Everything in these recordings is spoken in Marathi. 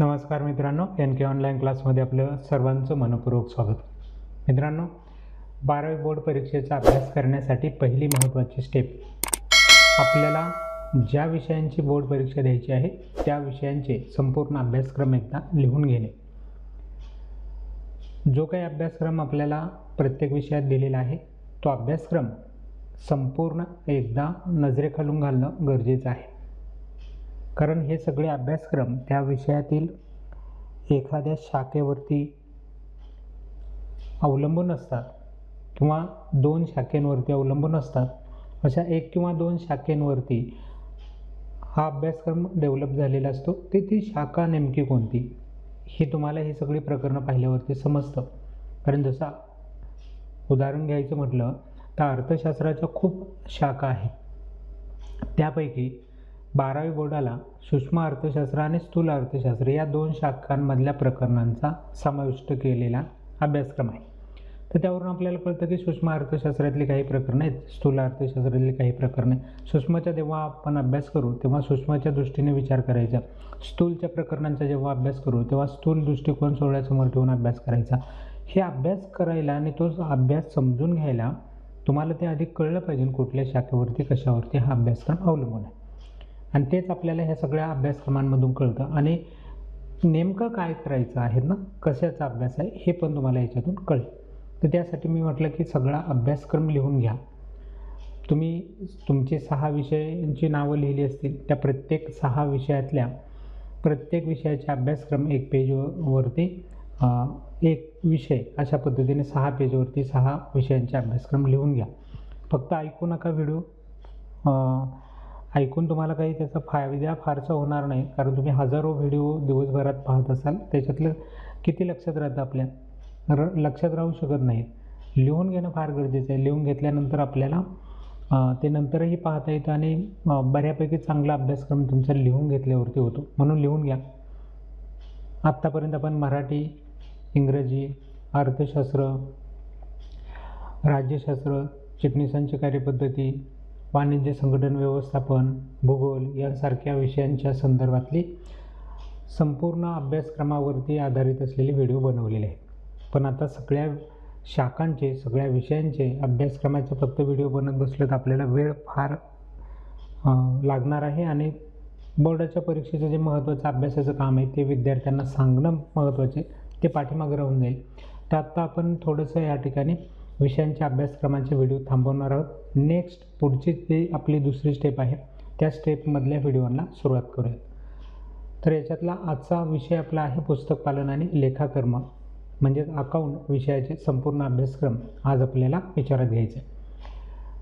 नमस्कार मित्रांनो, एन के ऑनलाईन क्लासमध्ये आपलं सर्वांचं मनपूर्वक स्वागत. मित्रांनो, 12वी बोर्ड परीक्षेचा अभ्यास करण्यासाठी पहिली महत्त्वाची स्टेप, आपल्याला ज्या विषयांची बोर्ड परीक्षा द्यायची आहे त्या विषयांचे संपूर्ण अभ्यासक्रम एकदा लिहून घेणे. जो काही अभ्यासक्रम आपल्याला प्रत्येक विषयात दिलेला आहे तो अभ्यासक्रम संपूर्ण एकदा नजरेखालून घालणं गरजेचं आहे. कारण हे सगळे अभ्यासक्रम त्या विषयातील एखाद्या शाखेवरती अवलंबून असतात किंवा 2 शाखेंवरती अवलंबून असतात. अशा 1 किंवा 2 शाखेंवरती हा अभ्यासक्रम डेव्हलप झालेला असतो. ती शाखा नेमकी कोणती हे तुम्हाला ही सगळी प्रकरणं पाहिल्यावरती समजतं. कारण जसं उदाहरण घ्यायचं म्हटलं तर अर्थशास्त्राच्या खूप शाखा आहेत. त्यापैकी 12वी बोर्डाला सूक्ष्म अर्थशास्त्र आणि स्थूल अर्थशास्त्र या 2 शाखांमधल्या प्रकरणांचा समाविष्ट केलेला अभ्यासक्रम आहे. तर त्यावरून आपल्याला कळतं की सूक्ष्म अर्थशास्त्रातली काही प्रकरणं आहेत, स्थूल अर्थशास्त्रातली काही प्रकरणं आहेत. सूक्ष्मचा जेव्हा आपण अभ्यास करू तेव्हा सूक्ष्मच्या दृष्टीने विचार करायचा, स्थूलच्या प्रकरणांचा जेव्हा अभ्यास करू तेव्हा स्थूल दृष्टिकोन डोळ्यासमोर ठेवून अभ्यास करायचा. हे अभ्यास करायला आणि तो अभ्यास समजून घ्यायला तुम्हाला ते आधी कळलं पाहिजे कुठल्या शाखेवरती कशावरती हा अभ्यासक्रम अवलंबून आहे. आणि तेच आपल्याला ह्या सगळ्या अभ्यासक्रमांमधून कळतं. आणि नेमकं काय करायचं आहे ना, कशाचा अभ्यास आहे हे पण तुम्हाला याच्यातून कळेल. तर त्यासाठी मी म्हटलं की सगळा अभ्यासक्रम लिहून घ्या. तुम्ही तुमची 6 विषयांची नावं लिहिली असतील, त्या प्रत्येक 6 विषयातल्या प्रत्येक विषयाचे अभ्यासक्रम 1 पेजवरती एक विषय अशा पद्धतीने 6 पेजवरती 6 विषयांचे अभ्यासक्रम लिहून घ्या. फक्त ऐकू नका व्हिडिओ. ऐकून तुम्हाला काही त्याचा फायदा फारसा होणार नाही, कारण तुम्ही हजारो व्हिडिओ दिवसभरात पाहत असाल. त्याच्यातलं किती लक्षात राहतं आपल्या? लक्षात राहू शकत नाही. लिहून घेणं फार गरजेचं आहे. लिहून घेतल्यानंतर आपल्याला ते नंतरही पाहता येतं आणि बऱ्यापैकी चांगला अभ्यासक्रम तुमचा लिहून घेतल्यावरती होतो. म्हणून लिहून घ्या. आत्तापर्यंत आपण मराठी, इंग्रजी, अर्थशास्त्र, राज्यशास्त्र, चिटणीसांची कार्यपद्धती, वाणिज्य संघटन व्यवस्थापन, भूगोल यांसारख्या विषयांच्या संदर्भातली संपूर्ण अभ्यासक्रमावरती आधारित असलेले व्हिडिओ बनवलेले आहेत. पण आता सगळ्या शाखांचे, सगळ्या विषयांचे अभ्यासक्रमाचे फक्त व्हिडिओ बनत बसले तर आपल्याला वेळ फार लागणार आहे. आणि बोर्डाच्या परीक्षेचं जे महत्त्वाचं अभ्यासाचं काम आहे ते विद्यार्थ्यांना सांगणं महत्त्वाचे, ते पाठीमागे राहून जाईल. तर आत्ता आपण थोडंसं या ठिकाणी विषयांच्या अभ्यासक्रमाचे व्हिडिओ थांबवणार आहोत. नेक्स्ट पुढची जी आपली दुसरी स्टेप आहे त्या स्टेपमधल्या व्हिडिओला सुरुवात करूयात. तर याच्यातला आजचा विषय आपला आहे पुस्तक पालन आणि लेखाकर्म, म्हणजेच अकाउंट विषयाचे संपूर्ण अभ्यासक्रम आज आपल्याला विचारात घ्यायचे आहे.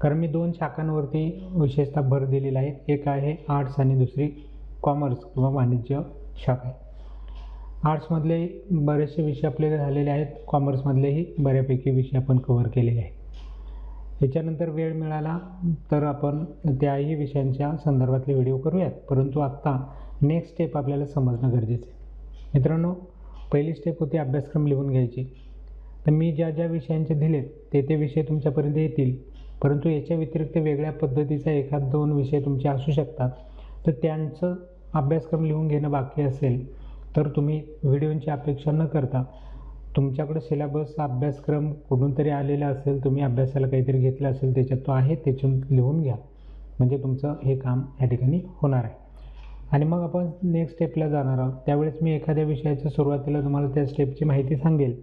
कारण मी 2 शाखांवरती विशेषतः भर दिलेला आहे. एक आहे आर्ट्स आणि दुसरी कॉमर्स किंवा वाणिज्य शाखा आहे. आर्ट्समधले बरेचसे विषय आपले झालेले आहेत, कॉमर्समधलेही बऱ्यापैकी विषय आपण कव्हर केलेले आहेत. याच्यानंतर वेळ मिळाला तर आपण त्याही विषयांच्या संदर्भातले व्हिडिओ करूयात. परंतु आत्ता नेक्स्ट स्टेप आपल्याला समजणं गरजेचं आहे. मित्रांनो, पहिली स्टेप होती अभ्यासक्रम लिहून घ्यायची. तर मी ज्या ज्या विषयांचे दिलेत ते विषय तुमच्यापर्यंत येतील. परंतु याच्या व्यतिरिक्त वेगळ्या पद्धतीचा 1-2 विषय तुमचे असू शकतात. तर त्यांचं अभ्यासक्रम लिहून घेणं बाकी असेल तर तुम्ही व्हिडिओची अपेक्षा न करता तुमच्याकडे सिलेबस अभ्यासक्रम कुठून तरी आलेला असेल, तुम्ही अभ्यासाला काहीतरी घेतलं असेल त्याच्यात तो आहे, त्याच्यातून लिहून घ्या. म्हणजे तुमचं हे काम या ठिकाणी होणार आहे. आणि मग आपण नेक्स्ट स्टेपला जाणार आहोत. त्यावेळेस मी एखाद्या विषयाच्या सुरुवातीला तुम्हाला त्या स्टेपची माहिती सांगेल.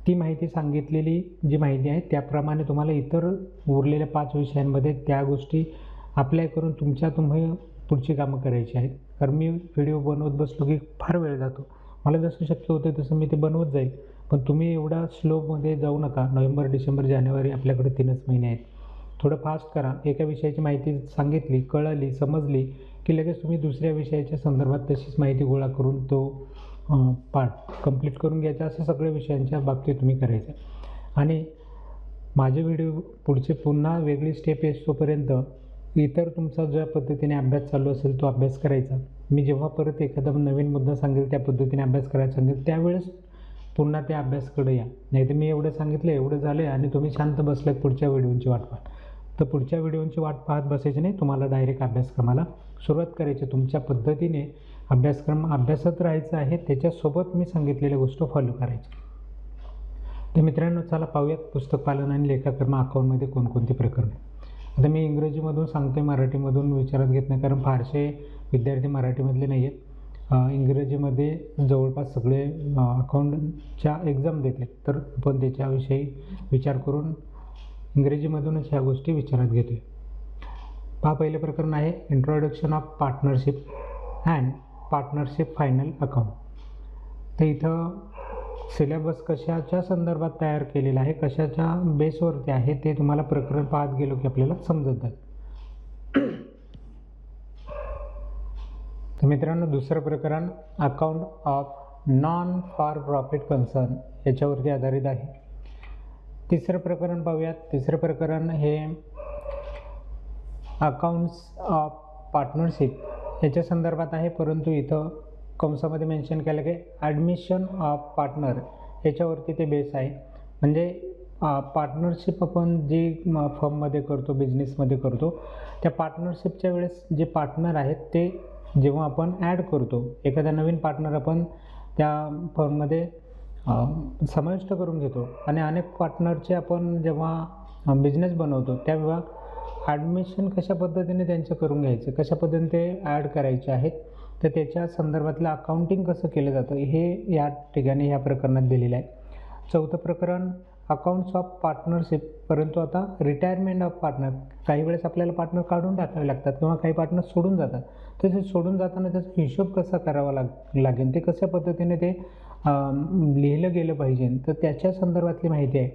ती माहिती सांगितलेली जी माहिती आहे त्याप्रमाणे तुम्हाला इतर उरलेल्या 5 विषयांमध्ये त्या गोष्टी अप्लाय करून तुम्ही पुढची कामं करायची आहेत. कारण मी व्हिडिओ बनवत बसलो की फार वेळ जातो. मला जसं शक्य होतं तसं मी ते बनवत जाईल. पण तुम्ही एवढा स्लोमध्ये जाऊ नका. नोव्हेंबर, डिसेंबर, जानेवारी आपल्याकडे 3च महिने आहेत. थोडं फास्ट करा. एका विषयाची माहिती सांगितली, कळली, समजली की लगेच तुम्ही दुसऱ्या विषयाच्या संदर्भात तशीच माहिती गोळा करून तो पाठ कंप्लीट करून घ्यायचा. असं सगळ्या विषयांच्या बाबतीत तुम्ही करायचं. आणि माझे व्हिडिओ पुढचे पुन्हा वेगळी स्टेप येतोपर्यंत इतर तुमचा ज्या पद्धतीने अभ्यास चालू असेल तो अभ्यास करायचा. मी जेव्हा परत एखादा नवीन मुद्दा सांगेल त्या पद्धतीने अभ्यास करायला सांगेल त्यावेळेस पुन्हा त्या अभ्यासकडे या. नाही तर मी एवढं सांगितलं, एवढं झालं आणि तुम्ही शांत बसलात पुढच्या व्हिडिओची वाट पाहत. तर पुढच्या व्हिडिओची वाट पाहत बसायची नाही. तुम्हाला डायरेक्ट अभ्यासक्रमाला सुरुवात करायची. तुमच्या पद्धतीने अभ्यासक्रम अभ्यासत राहायचं आहे, त्याच्यासोबत मी सांगितलेल्या गोष्टी फॉलो करायच्या. तर मित्रांनो, चला पाहूयात पुस्तक पालन आणि लेखाकर्म अकाउंटमध्ये कोणकोणती प्रकरणे. आता मी इंग्रजीमधून सांगते, मराठीमधून विचारात घेत नाही, कारण फारसे विद्यार्थी मराठीमधले नाही आहेत. इंग्रजीमध्ये जवळपास सगळे अकाउंटच्या एक्झाम देते, तर आपण त्याच्याविषयी विचार करून इंग्रजीमधूनच ह्या गोष्टी विचारात घेतो. पहा, पहिले प्रकरण आहे introduction of partnership and partnership final account. तर इथं सिलेबस कशाच्या संदर्भात तयार केलेला आहे, कशाच्या बेसवरती आहे, ते तुम्हाला प्रकरण पाहत गेलो की आपल्याला समजत जातं. तर मित्रांनो, दुसरं प्रकरण account of non for profit concern याच्यावरती आधारित आहे. तिसरं प्रकरण पाहूयात. तिसरं प्रकरण हे अकाउंट्स ऑफ पार्टनरशिप याच्या संदर्भात आहे, परंतु इथं कंसामध्ये मेन्शन केलं की ॲडमिशन ऑफ पार्टनर याच्यावरती ते बेस आहे. म्हणजे पार्टनरशिप आपण जी फर्ममध्ये करतो, बिझनेसमध्ये करतो, त्या पार्टनरशिपच्या वेळेस जे पार्टनर आहेत ते जेव्हा आपण ॲड करतो, एखादा नवीन पार्टनर आपण त्या फर्ममध्ये समाविष्ट करून घेतो आणि अनेक पार्टनरचे आपण जेव्हा बिझनेस बनवतो तेव्हा ॲडमिशन कशा पद्धतीने त्यांचं करून घ्यायचं, कशा पद्धतीने ते ॲड करायचे आहेत, तर त्याच्या संदर्भातलं अकाउंटिंग कसं केलं जातं हे या ठिकाणी ह्या प्रकरणात दिलेलं आहे. चौथं प्रकरण अकाउंट्स ऑफ पार्टनरशिप, परंतु आता रिटायरमेंट ऑफ पार्टनर. काही वेळेस आपल्याला पार्टनर काढून टाकावे लागतात किंवा काही पार्टनर सोडून जातात. तसे सोडून जाताना त्याचा हिशोब कसा करावा लागेल, ते कशा पद्धतीने ते लिहिलं गेलं पाहिजे, तर त्याच्या संदर्भातली माहिती आहे.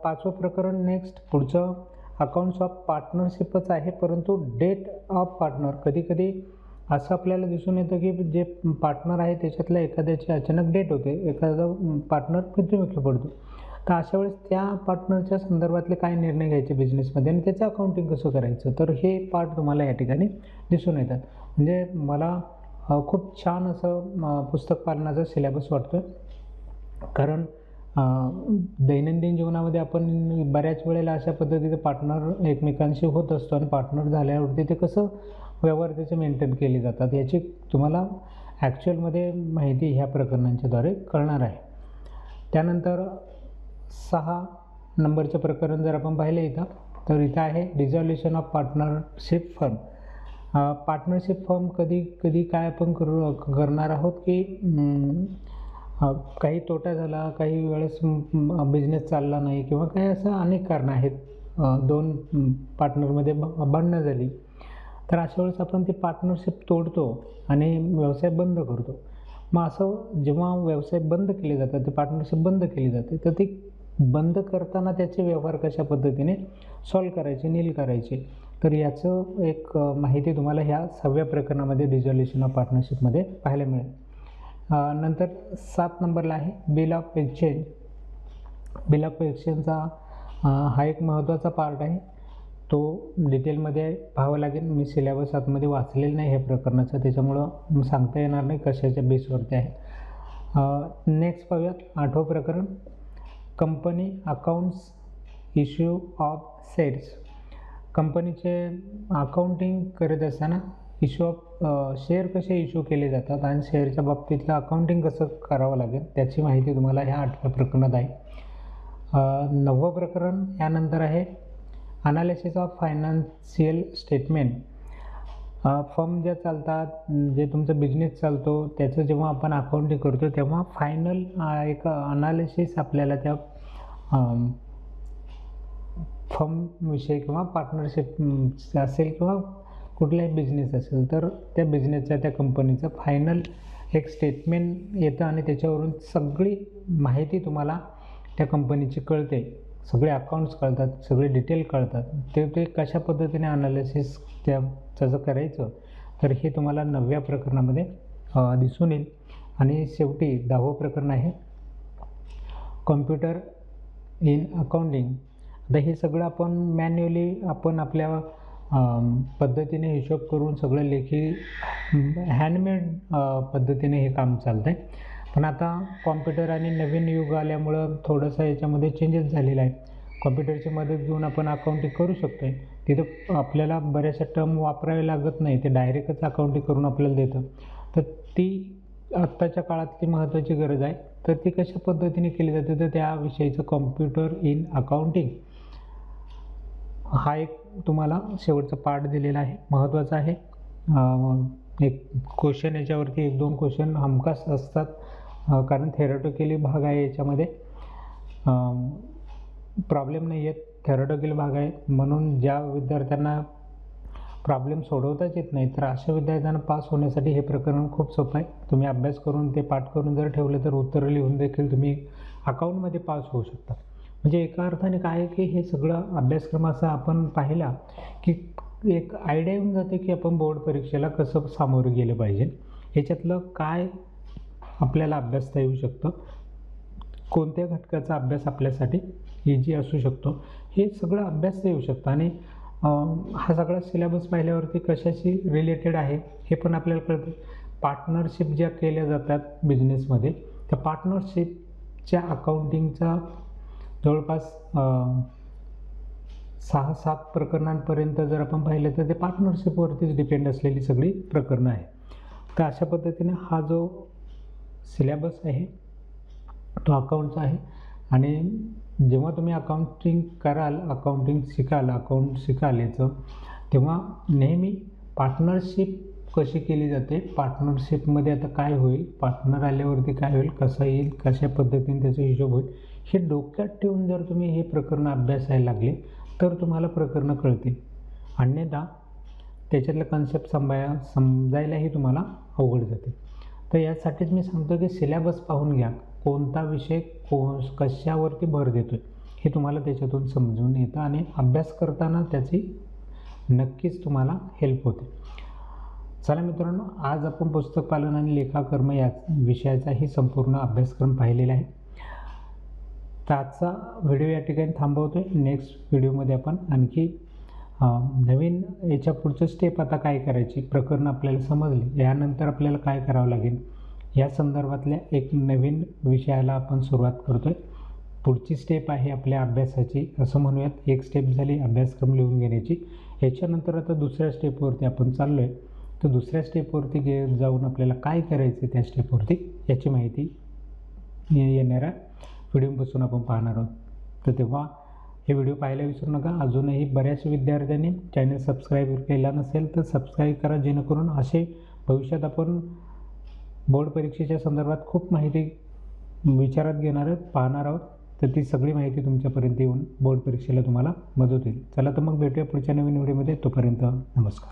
पाचवं प्रकरण नेक्स्ट पुढचं अकाउंट्स ऑफ पार्टनरशिपच आहे, परंतु डेट ऑफ पार्टनर. कधी असं आपल्याला दिसून येतं की जे पार्टनर आहे त्याच्यातल्या एखाद्याची अचानक डेट होते, एखादा पार्टनर मृत्युमुखी पडतो, तर अशा वेळेस त्या पार्टनरच्या संदर्भातले काय निर्णय घ्यायचे बिझनेसमध्ये आणि त्याचं अकाउंटिंग कसं करायचं, तर हे पार्ट तुम्हाला या ठिकाणी दिसून येतात. म्हणजे मला खूप छान असं पुस्तक पालनाचा सिलेबस वाटतो, कारण दैनंदिन जीवनामध्ये आपण बऱ्याच वेळेला अशा पद्धतीचं पार्टनर एकमेकांशी होत असतो आणि पार्टनर झाल्यावरती ते कसं व्यवहार त्याचे मेंटेन केले जातात याची तुम्हाला ॲक्च्युअलमध्ये माहिती ह्या प्रकरणांच्याद्वारे कळणार आहे. त्यानंतर 6 नंबरचं प्रकरण जर आपण पाहिलं इथं, तर इथं आहे dissolution of partnership firm. Partnership firm कधी काय आपण करणार आहोत की काही तोटा झाला, काही वेळेस बिझनेस चालला नाही किंवा काही असं अनेक कारणं आहेत, 2 पार्टनरमध्ये भांडणं झाली, तर अशा वेळेस आपण ती पार्टनरशिप तोडतो आणि व्यवसाय बंद करतो. मग असं जेव्हा व्यवसाय बंद केले जातात, ते पार्टनरशिप बंद केली जाते, तर ती बंद करताना त्याचे व्यवहार कशा पद्धतीने सॉल्व्ह करायचे, नील करायचे, तर याचं एक माहिती तुम्हाला ह्या 6व्या प्रकरणामध्ये डिझॉल्युशन ऑफ पार्टनरशिपमध्ये पाहायला मिळेल. नंतर 7 नंबरला आहे bill of exchange. Bill of एक्सचेंजचा हा एक महत्त्वाचा पार्ट आहे, तो डिटेलमध्ये पाहावा लागेल. मी सिलेबस आतमध्ये वाचलेलं नाही हे प्रकरणाचं, त्याच्यामुळं सांगता येणार नाही कशाच्या बेसवरती आहे. नेक्स्ट पाहूयात 8वं प्रकरण company accounts issue of shares. कंपनीचे अकाउंटिंग करत असताना इश्यू ऑफ शेअर कसे इश्यू केले जातात आणि शेअरच्या बाबतीतलं अकाउंटिंग कसं करावं लागेल त्याची माहिती तुम्हाला ह्या 8व्या प्रकरणात आहे. 9वं प्रकरण यानंतर आहे analysis of financial statement. Firm ज्या चालतात, जे तुमचा बिझनेस चालतो त्याचं जेव्हा आपण अकाउंटिंग करतो तेव्हा फायनल एक अनालिसिस आपल्याला त्या फर्मविषयी किंवा पार्टनरशिप असेल किंवा कुठलाही बिझनेस असेल तर त्या बिझनेसच्या त्या कंपनीचं फायनल एक स्टेटमेंट येतं आणि त्याच्यावरून सगळी माहिती तुम्हाला त्या कंपनीची कळते, सगळे अकाउंट्स कळतात, सगळे डिटेल कळतात. ते कशा पद्धतीने अनालिसिस त्याचं करायचं, तर हे तुम्हाला 9व्या प्रकरणामध्ये दिसून येईल. आणि शेवटी 10वं प्रकरण आहे कॉम्प्युटर इन अकाउंटिंग. आता हे सगळं आपण मॅन्युअली आपण आपल्या पद्धतीने हिशोब करून सगळं लेखी हँडमेड पद्धतीने हे काम चालतं आहे. पण आता कॉम्प्युटर आणि नवीन युग आल्यामुळं थोडंसं याच्यामध्ये चेंजेस झालेला आहे. कॉम्प्युटरची मदत घेऊन आपण अकाउंटिंग करू शकतो आहे, तिथं आपल्याला बऱ्याचशा टर्म वापरावे लागत नाही, ते डायरेक्टच अकाउंटिंग करून आपल्याला देतं. तर ती आत्ताच्या काळातली महत्त्वाची गरज आहे. तर ती कशा पद्धतीने केली जाते, तर त्या विषयीचं कॉम्प्युटर इन अकाउंटिंग हा एक तुम्हाला शेवटचा पार्ट दिलेला आहे, महत्त्वाचा आहे. एक क्वेश्चन याच्यावरती 1-2 क्वेश्चन हमखास असतात, कारण थेरॉटिकली भाग आहे याच्यामध्ये, प्रॉब्लेम नाही आहेत, थेरॉटिकल भाग आहे. म्हणून ज्या विद्यार्थ्यांना प्रॉब्लेम सोडवताच येत नाही, तर अशा विद्यार्थ्यांना पास होण्यासाठी हे प्रकरण खूप सोपं आहे. तुम्ही अभ्यास करून ते पाठ करून जर ठेवलं तर उत्तरं लिहून देखील तुम्ही अकाउंटमध्ये पास होऊ शकता. म्हणजे एका अर्थाने काय आहे की हे सगळं अभ्यासक्रमाचा आपण पाहिला की एक आयडिया येऊन जाते की आपण बोर्ड परीक्षेला कसं सामोरे गेलं पाहिजे, ह्याच्यातलं काय आपल्याला अभ्यासता येऊ शकतं, कोणत्या घटकाचा अभ्यास आपल्यासाठी इझी असू शकतो, हे सगळं अभ्यासता येऊ शकतं. आणि हा सगळा सिलेबस पाहिल्यावरती कशाशी रिलेटेड आहे हे पण आपल्याला कळतं. पार्टनरशिप ज्या केल्या जातात बिझनेसमध्ये, त्या पार्टनरशिपच्या अकाउंटिंगचा जवळपास 6-7 प्रकरणांपर्यंत जर आपण पाहिलं तर ते पार्टनरशिपवरतीच डिपेंड असलेली सगळी प्रकरणं आहे. तर अशा पद्धतीने हा जो सिलेबस आहे तो अकाउंटचा आहे. आणि जेव्हा तुम्ही अकाउंटिंग कराल, अकाउंट शिकाल याचं, तेव्हा नेहमी पार्टनरशिप कशी केली जाते, पार्टनरशिपमध्ये आता काय होईल, पार्टनर आल्यावरती काय होईल, कसं येईल, कशा पद्धतीने त्याचा हिशोब होईल, हे डोक्यात ठेवून जर तुम्ही हे प्रकरणं अभ्यासायला लागले तर तुम्हाला प्रकरणं कळतील. अन्यथा त्याच्यातलं कन्सेप्ट समजायलाही तुम्हाला अवघड जाते. तर यासाठीच मी सांगतो की सिलेबस पाहून घ्या, कोणता विषय कशावरती भर देतो आहे हे तुम्हाला त्याच्यातून समजून येतं आणि अभ्यास करताना त्याची नक्कीच तुम्हाला हेल्प होते. चला मित्रांनो, आज आपण पुस्तक पालन आणि लेखाकर्म या विषयाचाही संपूर्ण अभ्यासक्रम पाहिलेला आहे. तर आजचा व्हिडिओ या ठिकाणी थांबवतो आहे. नेक्स्ट व्हिडिओमध्ये आपण आणखी नवीन याच्या पुढचं स्टेप आता काय करायची, प्रकरण आपल्याला समजली, यानंतर आपल्याला काय करावं लागेल या संदर्भातल्या एक नवीन विषयाला आपण सुरुवात करतो आहे. पुढची स्टेप आहे आपल्या अभ्यासाची, असं म्हणूयात. एक स्टेप झाली अभ्यासक्रम लिहून घेण्याची, याच्यानंतर आता दुसऱ्या स्टेपवरती आपण चाललो आहे. तर दुसऱ्या स्टेपवरती जाऊन आपल्याला काय करायचं त्या स्टेपवरती याची माहिती येणाऱ्या व्हिडिओपासून आपण पाहणार आहोत. तर तेव्हा हे व्हिडिओ पाहायला विसरू नका. अजूनही बऱ्याच विद्यार्थ्यांनी चॅनल सबस्क्राईब केला नसेल तर सबस्क्राईब करा, जेणेकरून असे भविष्यात आपण बोर्ड परीक्षेच्या संदर्भात खूप माहिती विचारात घेणार आहोत, पाहणार आहोत. तर ती सगळी माहिती तुमच्यापर्यंत येऊन बोर्ड परीक्षेला तुम्हाला मदत होईल. चला तर मग भेटूया पुढच्या नवीन व्हिडिओमध्ये. तोपर्यंत नमस्कार.